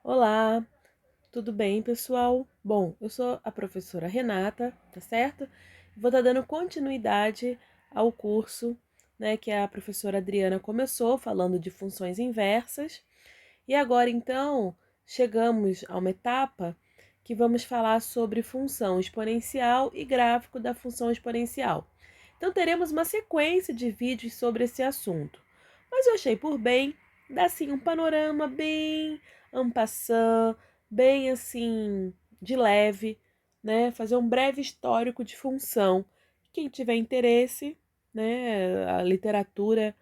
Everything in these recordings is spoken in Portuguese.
Olá, tudo bem, pessoal? Bom, eu sou a professora Renata, tá certo? Vou estar dando continuidade ao curso, né, que a professora Adriana começou falando de funções inversas. E agora, então, chegamos a uma etapa que vamos falar sobre função exponencial e gráfico da função exponencial. Então, teremos uma sequência de vídeos sobre esse assunto. Mas eu achei por bem dar assim um panorama bem en passant, bem assim de leve, né? Fazer um breve histórico de função. Quem tiver interesse, né? A literatura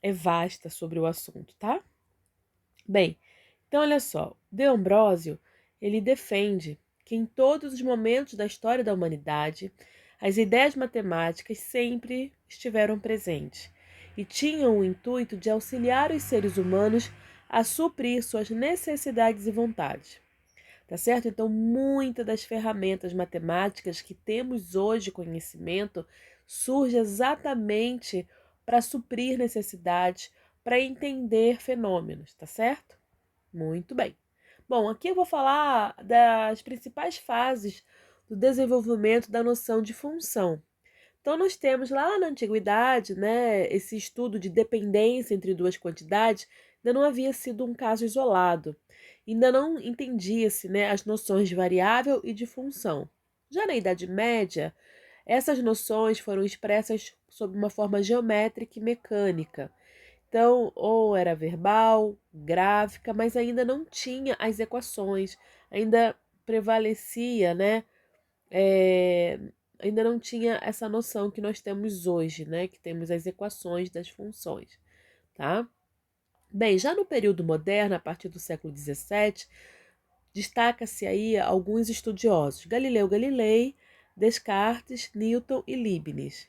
é vasta sobre o assunto, tá? Bem, então olha só, De Ambrósio, ele defende que em todos os momentos da história da humanidade, as ideias matemáticas sempre estiveram presentes e tinham o intuito de auxiliar os seres humanos a suprir suas necessidades e vontades. Tá certo? Então, muitas das ferramentas matemáticas que temos hoje conhecimento surge exatamente para suprir necessidades, para entender fenômenos, tá certo? Muito bem. Bom, aqui eu vou falar das principais fases do desenvolvimento da noção de função. Então, nós temos lá na antiguidade, né, esse estudo de dependência entre duas quantidades ainda não havia sido um caso isolado. Ainda não entendia-se, né, as noções de variável e de função. Já na Idade Média, essas noções foram expressas sob uma forma geométrica e mecânica. Então, ou era verbal, gráfica, mas ainda não tinha as equações, ainda prevalecia, né? é, Ainda não tinha essa noção que nós temos hoje, né? Que temos as equações das funções, tá? Bem, já no período moderno, a partir do século XVII, destaca-se aí alguns estudiosos: Galileu Galilei, Descartes, Newton e Leibniz.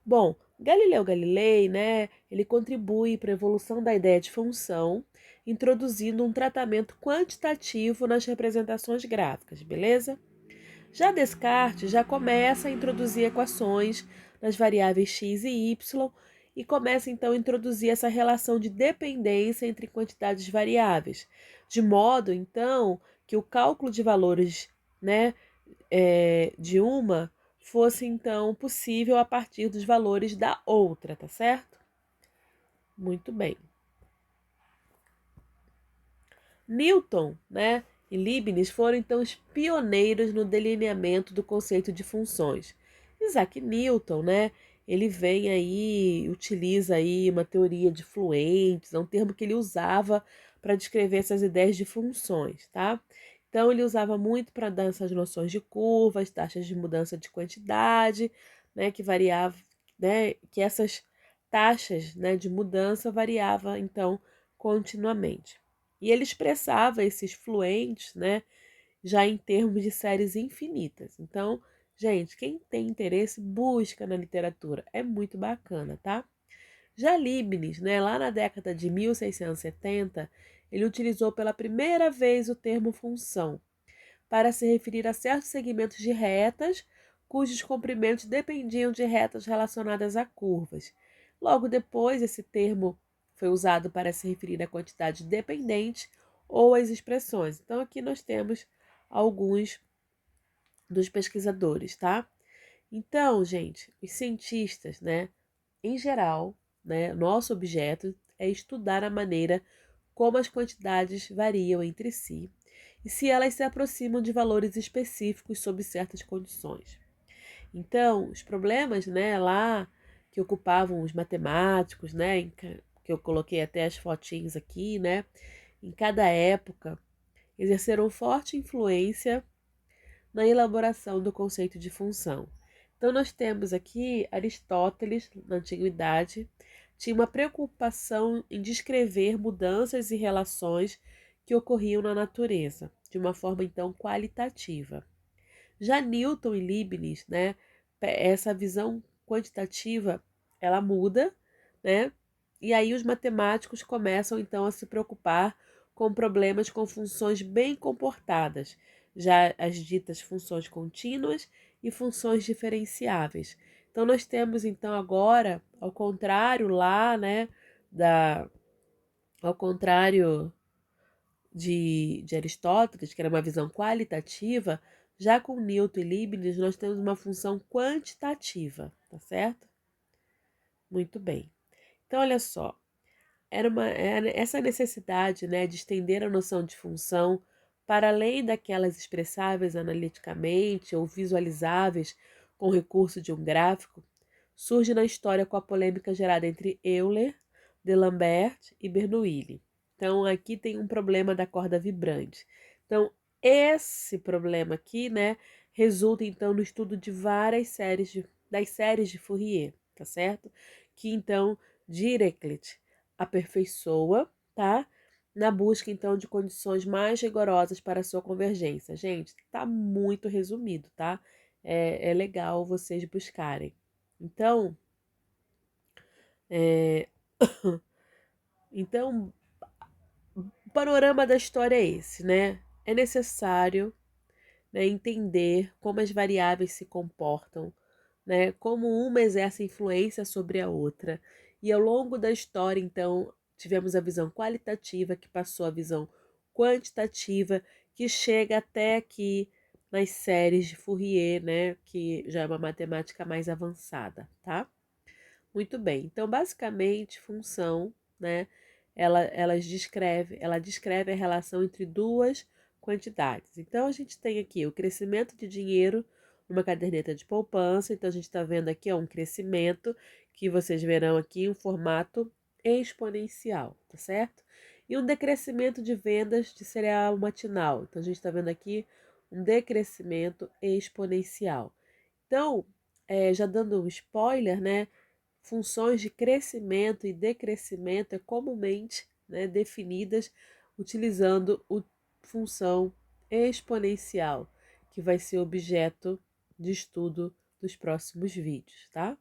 Bom, Galileu Galilei, né, ele contribui para a evolução da ideia de função, introduzindo um tratamento quantitativo nas representações gráficas, beleza? Já Descartes já começa a introduzir equações nas variáveis x e y e começa então a introduzir essa relação de dependência entre quantidades variáveis, de modo então que o cálculo de valores, né, de uma fosse então possível a partir dos valores da outra, tá certo? Muito bem. Newton, né, e Leibniz foram então os pioneiros no delineamento do conceito de funções. Isaac Newton, né, ele vem aí, utiliza aí uma teoria de fluentes, é um termo que ele usava para descrever essas ideias de funções, tá? Então ele usava muito para dar essas noções de curvas, taxas de mudança de quantidade, né, que variava, né, que essas taxas, né, de mudança variava então continuamente. E ele expressava esses fluentes, né, já em termos de séries infinitas. Então, gente, quem tem interesse, busca na literatura. É muito bacana, tá? Já Leibniz, né, lá na década de 1670, ele utilizou pela primeira vez o termo função para se referir a certos segmentos de retas cujos comprimentos dependiam de retas relacionadas a curvas. Logo depois, esse termo foi usado para se referir à quantidade dependente ou às expressões. Então, aqui nós temos alguns dos pesquisadores, tá? Então, gente, os cientistas, né, em geral, né, nosso objeto é estudar a maneira como as quantidades variam entre si e se elas se aproximam de valores específicos sob certas condições. Então, os problemas, né, lá que ocupavam os matemáticos, né, que eu coloquei até as fotinhas aqui, né, em cada época, exerceram forte influência na elaboração do conceito de função. Então, nós temos aqui Aristóteles, na antiguidade, tinha uma preocupação em descrever mudanças e relações que ocorriam na natureza, de uma forma então qualitativa. Já Newton e Leibniz, né, essa visão quantitativa, ela muda, né? E aí os matemáticos começam então a se preocupar com problemas com funções bem comportadas, já as ditas funções contínuas e funções diferenciáveis. Então nós temos então agora, ao contrário lá, né, da ao contrário de Aristóteles, que era uma visão qualitativa, já com Newton e Leibniz nós temos uma função quantitativa, tá certo? Muito bem. Então, olha só, era essa necessidade, né, de estender a noção de função para além daquelas expressáveis analiticamente ou visualizáveis com recurso de um gráfico, surge na história com a polêmica gerada entre Euler, D'Alembert e Bernoulli. Então, aqui tem um problema da corda vibrante. Então, esse problema aqui, né, resulta então no estudo de várias das séries de Fourier, tá certo? Que então Dirichlet aperfeiçoa, tá? Na busca, então, de condições mais rigorosas para a sua convergência. Gente, tá muito resumido, tá? É legal vocês buscarem. Então, é... então, o panorama da história é esse, né? É necessário, né, entender como as variáveis se comportam, né? Como uma exerce influência sobre a outra. E ao longo da história, então, tivemos a visão qualitativa que passou a visão quantitativa, que chega até aqui nas séries de Fourier, né? Que já é uma matemática mais avançada, tá? Muito bem. Então, basicamente, função, né? Ela descreve a relação entre duas quantidades. Então, a gente tem aqui o crescimento de dinheiro numa caderneta de poupança. Então, a gente está vendo aqui um crescimento que vocês verão aqui em um formato exponencial, tá certo? E um decrescimento de vendas de cereal matinal. Então, a gente está vendo aqui um decrescimento exponencial. Então, já dando um spoiler, né? Funções de crescimento e decrescimento é comumente, né, definidas utilizando a função exponencial, que vai ser objeto de estudo dos próximos vídeos, tá?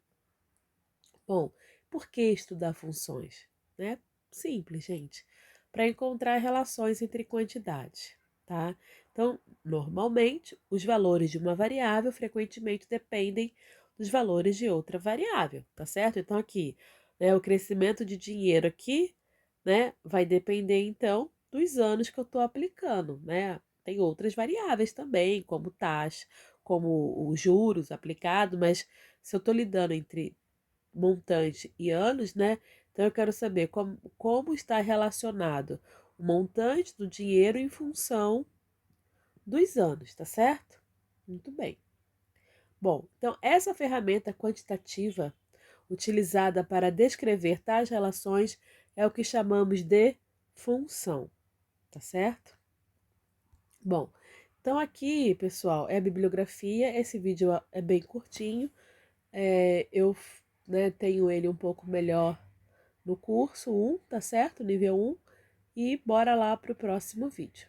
Bom, por que estudar funções? Né? Simples, gente. Para encontrar relações entre quantidades, tá? Então, normalmente, os valores de uma variável frequentemente dependem dos valores de outra variável, tá certo? Então, aqui, né, o crescimento de dinheiro aqui, né, vai depender, então, dos anos que eu estou aplicando, né? Tem outras variáveis também, como taxa, como os juros aplicados, mas se eu estou lidando entre montante e anos, né? Então eu quero saber como está relacionado o montante do dinheiro em função dos anos, tá certo? Muito bem. Bom, então essa ferramenta quantitativa utilizada para descrever tais relações é o que chamamos de função, tá certo? Bom, então aqui, pessoal, é a bibliografia. Esse vídeo é bem curtinho. Eu, né, tenho ele um pouco melhor no curso 1, tá certo? Nível 1. E bora lá para o próximo vídeo.